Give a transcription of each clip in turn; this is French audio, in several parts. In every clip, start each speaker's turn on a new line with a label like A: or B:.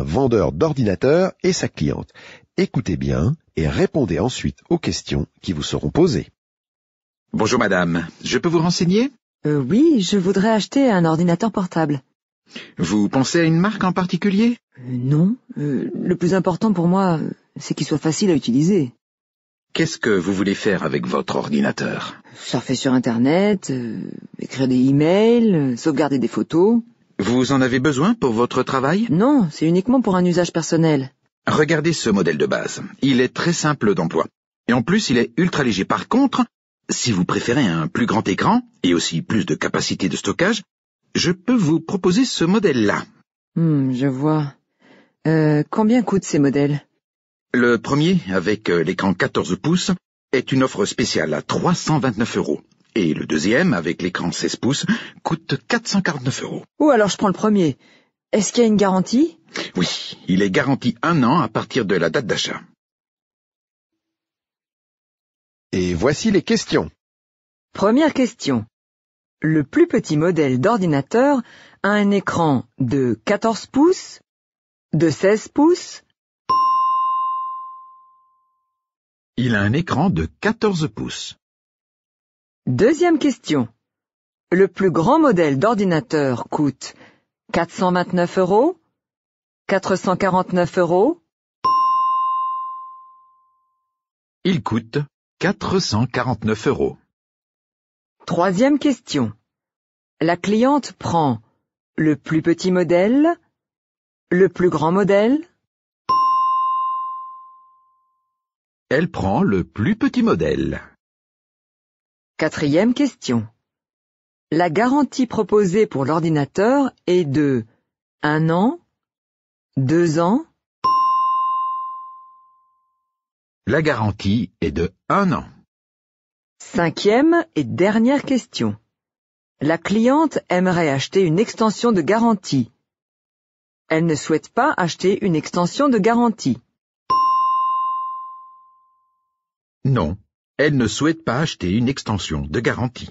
A: un vendeur d'ordinateurs et sa cliente. Écoutez bien et répondez ensuite aux questions qui vous seront posées.
B: Bonjour madame, je peux vous renseigner?
C: Oui, je voudrais acheter un ordinateur portable.
B: Vous pensez à une marque en particulier?
C: Non, le plus important pour moi, c'est qu'il soit facile à utiliser.
B: Qu'est-ce que vous voulez faire avec votre ordinateur?
C: Surfer sur Internet, écrire des emails, sauvegarder des photos.
B: Vous en avez besoin pour votre travail?
C: Non, c'est uniquement pour un usage personnel.
B: Regardez ce modèle de base. Il est très simple d'emploi. Et en plus, il est ultra léger. Par contre, si vous préférez un plus grand écran et aussi plus de capacité de stockage, je peux vous proposer ce modèle-là.
C: Je vois. Combien coûtent ces modèles?
B: Le premier, avec l'écran 14 pouces, est une offre spéciale à 329 €. Et le deuxième, avec l'écran 16 pouces, coûte 449 €.
C: Ou alors je prends le premier. Est-ce qu'il y a une garantie?
B: Oui, il est garanti 1 an à partir de la date d'achat.
A: Et voici les questions.
C: Première question. Le plus petit modèle d'ordinateur a un écran de 14 pouces, de 16 pouces.
B: Il a un écran de 14 pouces.
C: Deuxième question. Le plus grand modèle d'ordinateur coûte 429 €, 449 €.
B: Il coûte 449 €.
C: Troisième question. La cliente prend le plus petit modèle, le plus grand modèle.
B: Elle prend le plus petit modèle.
C: Quatrième question. La garantie proposée pour l'ordinateur est de 1 an, 2 ans.
B: La garantie est de 1 an.
C: Cinquième et dernière question. La cliente aimerait acheter une extension de garantie. Elle ne souhaite pas acheter une extension de garantie.
B: Non, elle ne souhaite pas acheter une extension de garantie.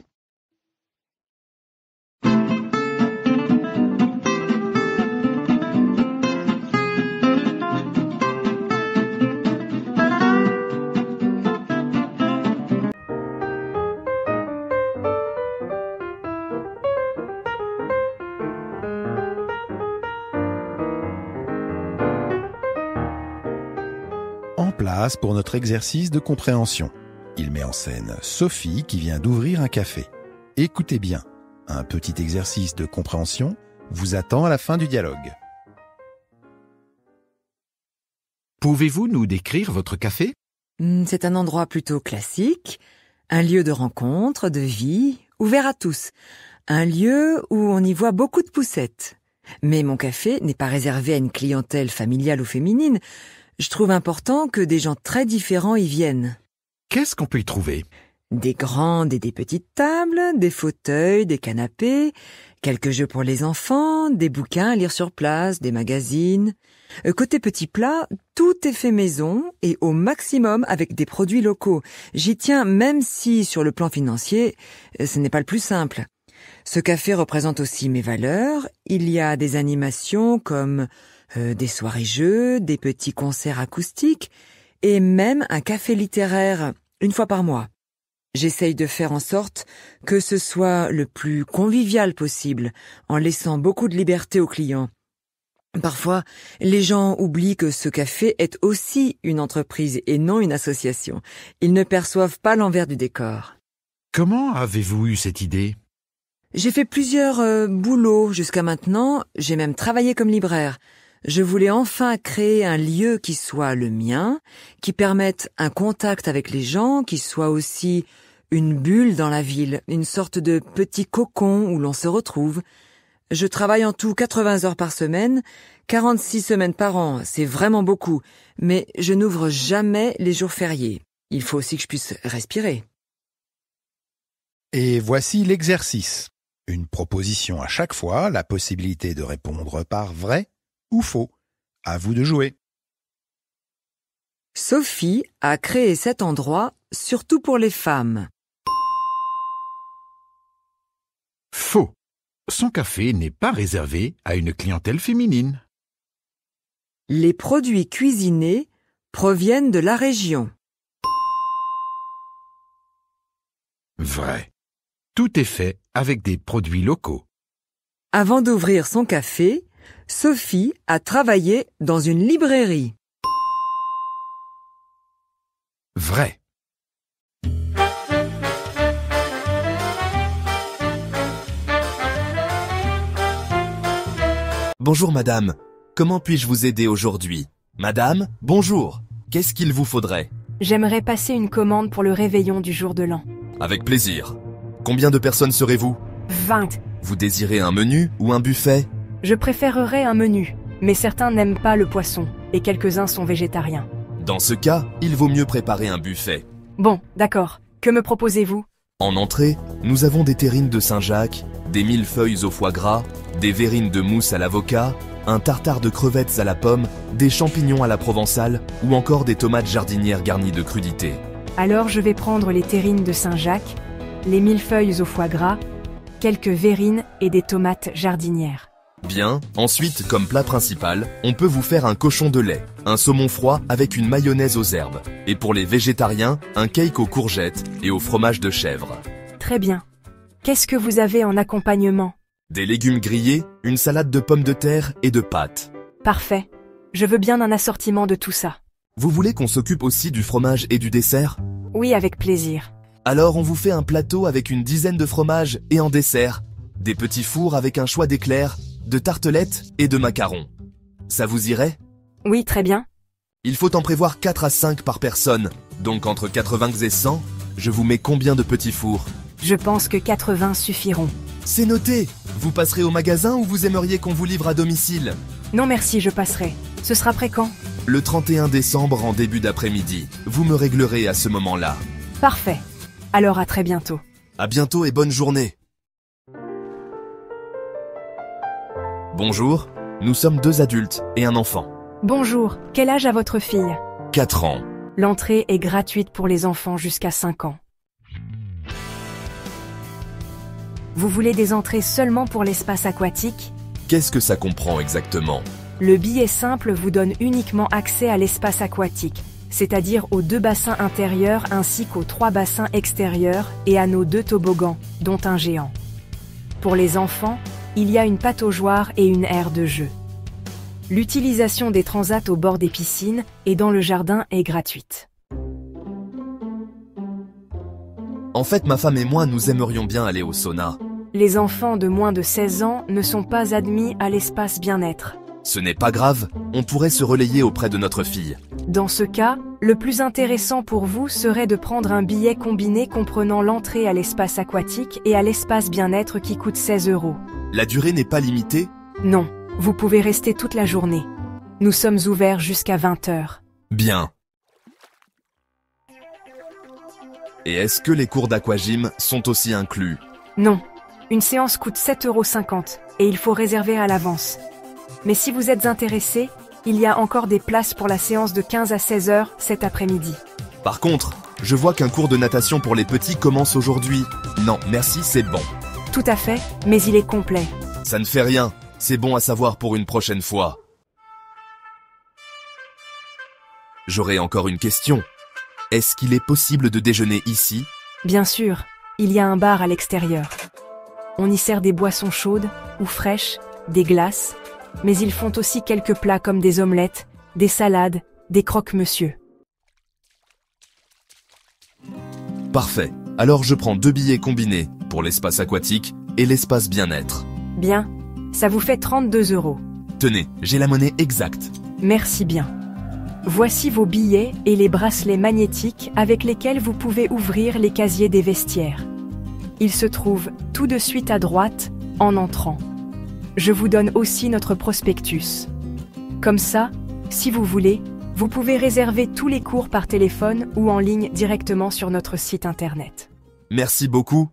D: En place pour notre exercice de compréhension. Il met en scène Sophie qui vient d'ouvrir un café. Écoutez bien, un petit exercice de compréhension vous attend à la fin du dialogue.
B: Pouvez-vous nous décrire votre café?
C: C'est un endroit plutôt classique, un lieu de rencontre, de vie, ouvert à tous. Un lieu où on y voit beaucoup de poussettes. Mais mon café n'est pas réservé à une clientèle familiale ou féminine. Je trouve important que des gens très différents y viennent.
B: Qu'est-ce qu'on peut y trouver?
C: Des grandes et des petites tables, des fauteuils, des canapés, quelques jeux pour les enfants, des bouquins à lire sur place, des magazines. Côté petits plats, tout est fait maison et au maximum avec des produits locaux. J'y tiens même si, sur le plan financier, ce n'est pas le plus simple. Ce café représente aussi mes valeurs. Il y a des animations comme des soirées-jeux, des petits concerts acoustiques et même un café littéraire une fois par mois. J'essaye de faire en sorte que ce soit le plus convivial possible, en laissant beaucoup de liberté aux clients. Parfois, les gens oublient que ce café est aussi une entreprise et non une association. Ils ne perçoivent pas l'envers du décor.
B: Comment avez-vous eu cette idée?
C: J'ai fait plusieurs boulots jusqu'à maintenant, j'ai même travaillé comme libraire. Je voulais enfin créer un lieu qui soit le mien, qui permette un contact avec les gens, qui soit aussi une bulle dans la ville, une sorte de petit cocon où l'on se retrouve. Je travaille en tout 80 heures par semaine, 46 semaines par an, c'est vraiment beaucoup, mais je n'ouvre jamais les jours fériés. Il faut aussi que je puisse respirer.
D: Et voici l'exercice. Une proposition à chaque fois, la possibilité de répondre par vrai ou faux. À vous de jouer.
C: Sophie a créé cet endroit surtout pour les femmes.
B: Faux. Son café n'est pas réservé à une clientèle féminine.
C: Les produits cuisinés proviennent de la région.
E: Vrai. Tout est fait avec des produits locaux.
C: Avant d'ouvrir son café, Sophie a travaillé dans une librairie.
E: Vrai.
F: Bonjour madame, comment puis-je vous aider aujourd'hui? Madame, bonjour, qu'est-ce qu'il vous faudrait?
G: J'aimerais passer une commande pour le réveillon du jour de l'an.
F: Avec plaisir. Combien de personnes serez-vous?
G: 20.
F: Vous désirez un menu ou un buffet?
G: Je préférerais un menu, mais certains n'aiment pas le poisson, et quelques-uns sont végétariens.
F: Dans ce cas, il vaut mieux préparer un buffet.
G: Bon, d'accord. Que me proposez-vous?
F: En entrée, nous avons des terrines de Saint-Jacques, des millefeuilles au foie gras, des verrines de mousse à l'avocat, un tartare de crevettes à la pomme, des champignons à la provençale ou encore des tomates jardinières garnies de crudités.
G: Alors je vais prendre les terrines de Saint-Jacques, les millefeuilles au foie gras, quelques verrines et des tomates jardinières.
F: Bien, ensuite, comme plat principal, on peut vous faire un cochon de lait, un saumon froid avec une mayonnaise aux herbes, et pour les végétariens, un cake aux courgettes et au fromage de chèvre.
G: Très bien. Qu'est-ce que vous avez en accompagnement?
F: Des légumes grillés, une salade de pommes de terre et de pâtes.
G: Parfait. Je veux bien un assortiment de tout ça.
F: Vous voulez qu'on s'occupe aussi du fromage et du dessert?
G: Oui, avec plaisir.
F: Alors on vous fait un plateau avec une dizaine de fromages et en dessert, des petits fours avec un choix d'éclairs, de tartelettes et de macarons. Ça vous irait?
G: Oui, très bien.
F: Il faut en prévoir 4 à 5 par personne, donc entre 80 et 100, je vous mets combien de petits fours?
G: Je pense que 80 suffiront.
F: C'est noté! Vous passerez au magasin ou vous aimeriez qu'on vous livre à domicile?
G: Non merci, je passerai. Ce sera prêt quand?
F: Le 31 décembre en début d'après-midi. Vous me réglerez à ce moment-là.
G: Parfait. Alors à très bientôt.
F: À bientôt et bonne journée. Bonjour, nous sommes 2 adultes et un enfant.
G: Bonjour, quel âge a votre fille?
F: 4 ans.
G: L'entrée est gratuite pour les enfants jusqu'à 5 ans. Vous voulez des entrées seulement pour l'espace aquatique?
F: Qu'est-ce que ça comprend exactement?
G: Le billet simple vous donne uniquement accès à l'espace aquatique, c'est-à-dire aux 2 bassins intérieurs ainsi qu'aux 3 bassins extérieurs et à nos 2 toboggans, dont un géant. Pour les enfants, il y a une pataugeoire et une aire de jeu. L'utilisation des transats au bord des piscines et dans le jardin est gratuite.
F: En fait, ma femme et moi, nous aimerions bien aller au sauna.
G: Les enfants de moins de 16 ans ne sont pas admis à l'espace bien-être.
F: Ce n'est pas grave, on pourrait se relayer auprès de notre fille.
G: Dans ce cas, le plus intéressant pour vous serait de prendre un billet combiné comprenant l'entrée à l'espace aquatique et à l'espace bien-être qui coûte 16 €.
F: La durée n'est pas limitée?
G: Non, vous pouvez rester toute la journée. Nous sommes ouverts jusqu'à 20 h.
F: Bien. Et est-ce que les cours d'aquagym sont aussi inclus?
G: Non, une séance coûte 7,50 € et il faut réserver à l'avance. Mais si vous êtes intéressé, il y a encore des places pour la séance de 15 à 16 h cet après-midi.
F: Par contre, je vois qu'un cours de natation pour les petits commence aujourd'hui. Non, merci, c'est bon.
G: Tout à fait, mais il est complet.
F: Ça ne fait rien, c'est bon à savoir pour une prochaine fois. J'aurais encore une question. Est-ce qu'il est possible de déjeuner ici?
G: Bien sûr, il y a un bar à l'extérieur. On y sert des boissons chaudes ou fraîches, des glaces, mais ils font aussi quelques plats comme des omelettes, des salades, des croque-monsieur.
F: Parfait. Alors je prends 2 billets combinés pour l'espace aquatique et l'espace bien-être.
G: Bien, ça vous fait 32 €.
F: Tenez, j'ai la monnaie exacte.
G: Merci bien. Voici vos billets et les bracelets magnétiques avec lesquels vous pouvez ouvrir les casiers des vestiaires. Ils se trouvent tout de suite à droite, en entrant. Je vous donne aussi notre prospectus. Comme ça, si vous voulez, vous pouvez réserver tous les cours par téléphone ou en ligne directement sur notre site internet.
F: Merci beaucoup.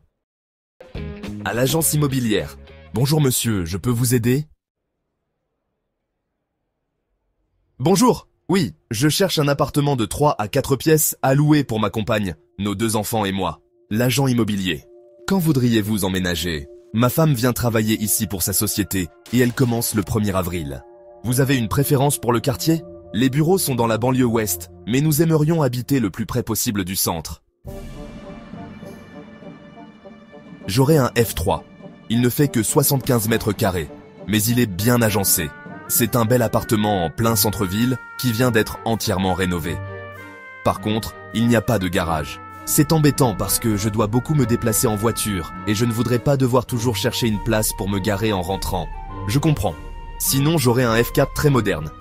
F: À l'agence immobilière. Bonjour monsieur, je peux vous aider? Bonjour. Oui, je cherche un appartement de 3 à 4 pièces à louer pour ma compagne, nos 2 enfants et moi. L'agent immobilier. Quand voudriez-vous emménager? Ma femme vient travailler ici pour sa société et elle commence le 1er avril. Vous avez une préférence pour le quartier? Les bureaux sont dans la banlieue ouest, mais nous aimerions habiter le plus près possible du centre. J'aurai un F3. Il ne fait que 75 mètres carrés, mais il est bien agencé. C'est un bel appartement en plein centre-ville qui vient d'être entièrement rénové. Par contre, il n'y a pas de garage. C'est embêtant parce que je dois beaucoup me déplacer en voiture et je ne voudrais pas devoir toujours chercher une place pour me garer en rentrant. Je comprends. Sinon, j'aurai un F4 très moderne.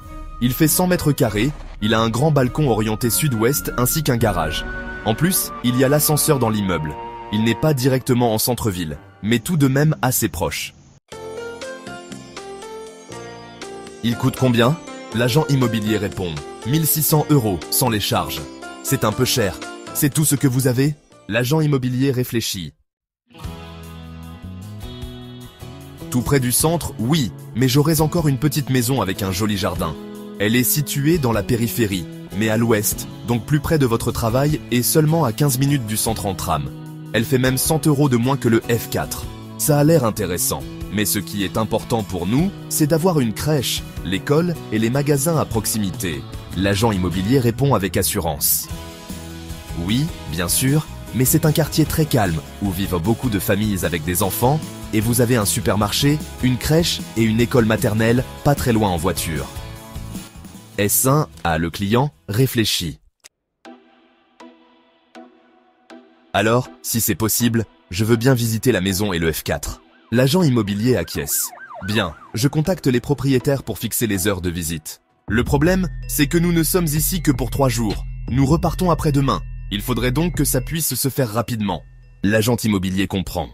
F: Il fait 100 mètres carrés, il a un grand balcon orienté sud-ouest ainsi qu'un garage. En plus, il y a l'ascenseur dans l'immeuble. Il n'est pas directement en centre-ville, mais tout de même assez proche. Il coûte combien? L'agent immobilier répond 1600 € sans les charges. C'est un peu cher. C'est tout ce que vous avez? L'agent immobilier réfléchit. Tout près du centre, oui, mais j'aurais encore une petite maison avec un joli jardin. Elle est située dans la périphérie, mais à l'ouest, donc plus près de votre travail et seulement à 15 minutes du centre en tram. Elle fait même 100 € de moins que le F4. Ça a l'air intéressant, mais ce qui est important pour nous, c'est d'avoir une crèche, l'école et les magasins à proximité. L'agent immobilier répond avec assurance. Oui, bien sûr, mais c'est un quartier très calme, où vivent beaucoup de familles avec des enfants, et vous avez un supermarché, une crèche et une école maternelle pas très loin en voiture. S1 a le client réfléchi. Alors, si c'est possible, je veux bien visiter la maison et le F4. L'agent immobilier acquiesce. Bien, je contacte les propriétaires pour fixer les heures de visite. Le problème, c'est que nous ne sommes ici que pour 3 jours. Nous repartons après-demain. Il faudrait donc que ça puisse se faire rapidement. L'agent immobilier comprend.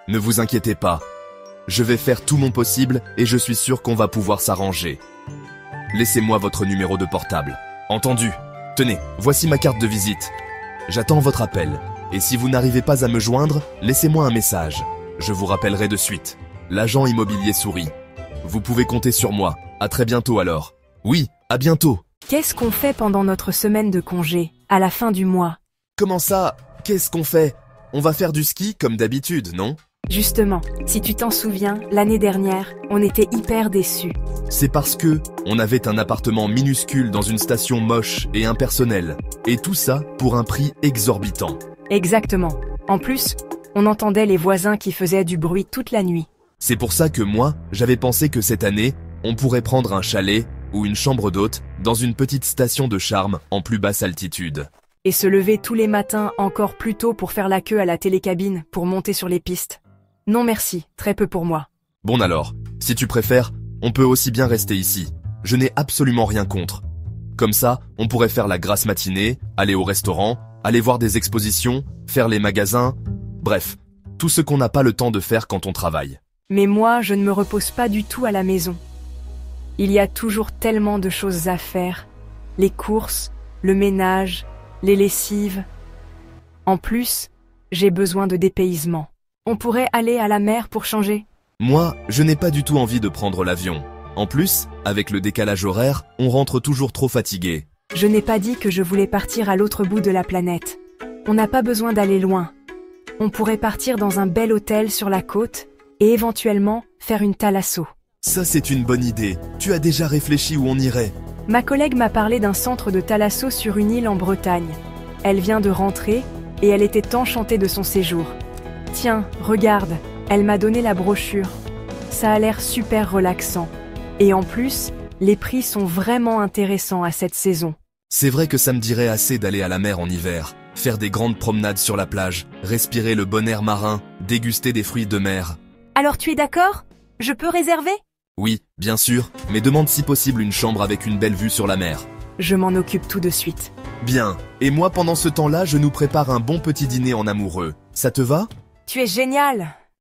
F: Ne vous inquiétez pas. Je vais faire tout mon possible et je suis sûr qu'on va pouvoir s'arranger. Laissez-moi votre numéro de portable. Entendu. Tenez, voici ma carte de visite. J'attends votre appel. Et si vous n'arrivez pas à me joindre, laissez-moi un message. Je vous rappellerai de suite. L'agent immobilier sourit. Vous pouvez compter sur moi. À très bientôt alors. Oui, à bientôt.
G: Qu'est-ce qu'on fait pendant notre semaine de congé, à la fin du mois?
F: Comment ça? Qu'est-ce qu'on fait? On va faire du ski comme d'habitude, non?
G: Justement, si tu t'en souviens, l'année dernière, on était hyper déçus.
F: C'est parce que on avait un appartement minuscule dans une station moche et impersonnelle. Et tout ça pour un prix exorbitant.
G: Exactement. En plus, on entendait les voisins qui faisaient du bruit toute la nuit.
F: C'est pour ça que moi, j'avais pensé que cette année, on pourrait prendre un chalet ou une chambre d'hôte dans une petite station de charme en plus basse altitude.
G: Et se lever tous les matins encore plus tôt pour faire la queue à la télécabine pour monter sur les pistes. Non merci, très peu pour moi.
F: Bon alors, si tu préfères, on peut aussi bien rester ici. Je n'ai absolument rien contre. Comme ça, on pourrait faire la grasse matinée, aller au restaurant, aller voir des expositions, faire les magasins, bref, tout ce qu'on n'a pas le temps de faire quand on travaille.
G: Mais moi, je ne me repose pas du tout à la maison. Il y a toujours tellement de choses à faire. Les courses, le ménage, les lessives. En plus, j'ai besoin de dépaysement. On pourrait aller à la mer pour changer.
F: Moi, je n'ai pas du tout envie de prendre l'avion. En plus, avec le décalage horaire, on rentre toujours trop fatigué.
G: Je n'ai pas dit que je voulais partir à l'autre bout de la planète. On n'a pas besoin d'aller loin. On pourrait partir dans un bel hôtel sur la côte et éventuellement faire une thalasso.
F: Ça, c'est une bonne idée. Tu as déjà réfléchi où on irait?
G: Ma collègue m'a parlé d'un centre de thalasso sur une île en Bretagne. Elle vient de rentrer et elle était enchantée de son séjour. Tiens, regarde, elle m'a donné la brochure. Ça a l'air super relaxant. Et en plus, les prix sont vraiment intéressants à cette saison.
F: C'est vrai que ça me dirait assez d'aller à la mer en hiver, faire des grandes promenades sur la plage, respirer le bon air marin, déguster des fruits de mer.
G: Alors tu es d'accord? Je peux réserver?
F: Oui, bien sûr, mais demande si possible une chambre avec une belle vue sur la mer.
G: Je m'en occupe tout de suite.
F: Bien, et moi pendant ce temps-là, je nous prépare un bon petit dîner en amoureux. Ça te va?
G: Tu es génial!